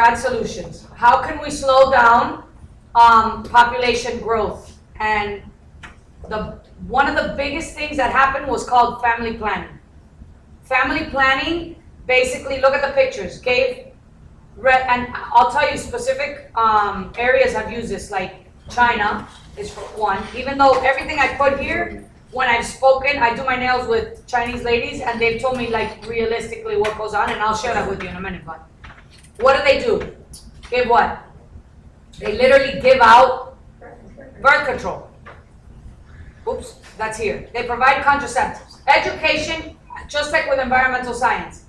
bad solutions. How can we slow down population growth? And one of the biggest things that happened was called family planning. Family planning, basically, look at the pictures. And I'll tell you specific areas have used this, like China is for one. Even though everything I put here, when I've spoken, I do my nails with Chinese ladies, and they've told me like realistically what goes on, and I'll share that with you in a minute. But what do? Give what? They literally give out birth control. Oops, that's here. They provide contraceptives. Education, just like with environmental science.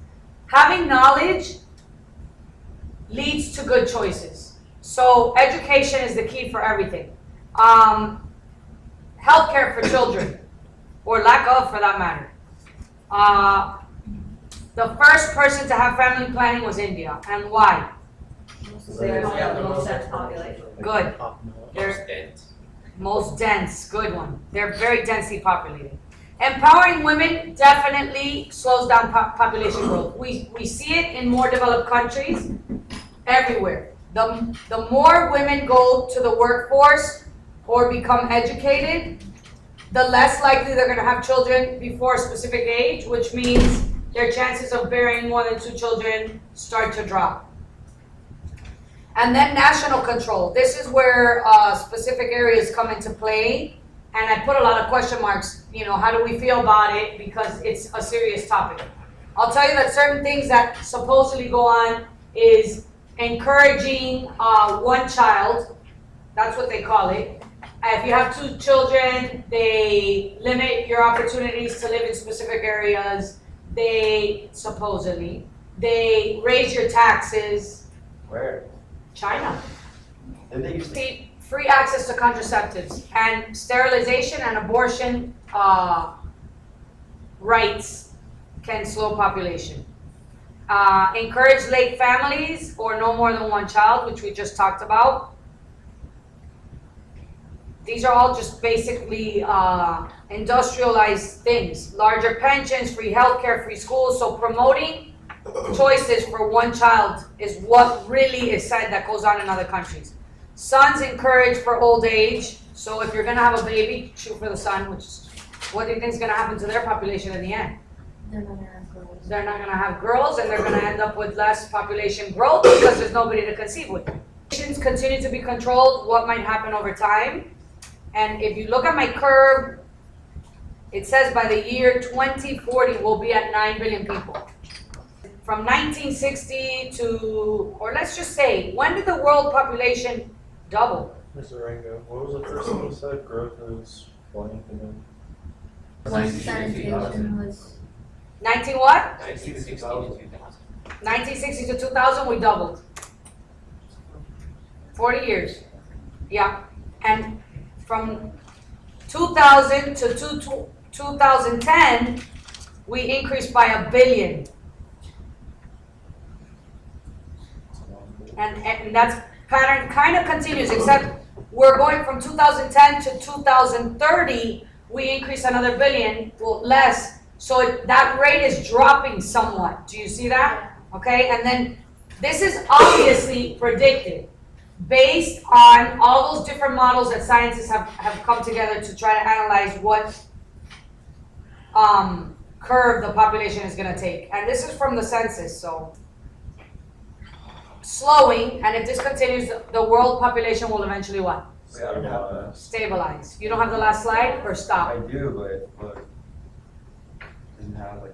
Having knowledge leads to good choices. So education is the key for everything. Healthcare for children, or lack of for that matter. The first person to have family planning was India. And why? They have the most dense population. Good. They're most dense, good one. They're very densely populated. Empowering women definitely slows down population growth. We see it in more developed countries, everywhere. The more women go to the workforce or become educated, the less likely they're going to have children before a specific age, which means their chances of bearing more than 2 children start to drop. And then national control. This is where specific areas come into play. And I put a lot of question marks, how do we feel about it? Because it's a serious topic. I'll tell you that certain things that supposedly go on is encouraging one child. That's what they call it. If you have 2 children, they limit your opportunities to live in specific areas. They raise your taxes. Where? China. Did they used to? Free access to contraceptives and sterilization and abortion rights can slow population. Encourage late families or no more than 1 child, which we just talked about. These are all just basically industrialized things. Larger pensions, free healthcare, free schools. So promoting choices for 1 child is what really is said that goes on in other countries. Sons encouraged for old age. So if you're going to have a baby, shoot for the son, which is what do you think is going to happen to their population in the end? They're not gonna have girls. They're not going to have girls, and they're going to end up with less population growth because there's nobody to conceive with. Nations continue to be controlled. What might happen over time? And if you look at my curve, it says by the year 2040, we'll be at 9 billion people. From 1960 to, or let's just say, when did the world population double? Mr. Rango, what was the first thing you said? Growth is blank and then. Sanitation was 19 what? 1960 to 2000. 1960 to 2000, we doubled. 40 years. Yeah. And from 2000 to 2010, we increased by 1 billion. And that's pattern kind of continues, except we're going from 2010 to 2030, we increase another 1 billion, well, less. So that rate is dropping somewhat. Do you see that? Okay, and then this is obviously predicted based on all those different models that scientists have come together to try to analyze what curve the population is going to take. And this is from the census, so slowing, and if this continues, the world population will eventually what? Stabilize. You don't have the last slide, or stop? I do, but look, doesn't have like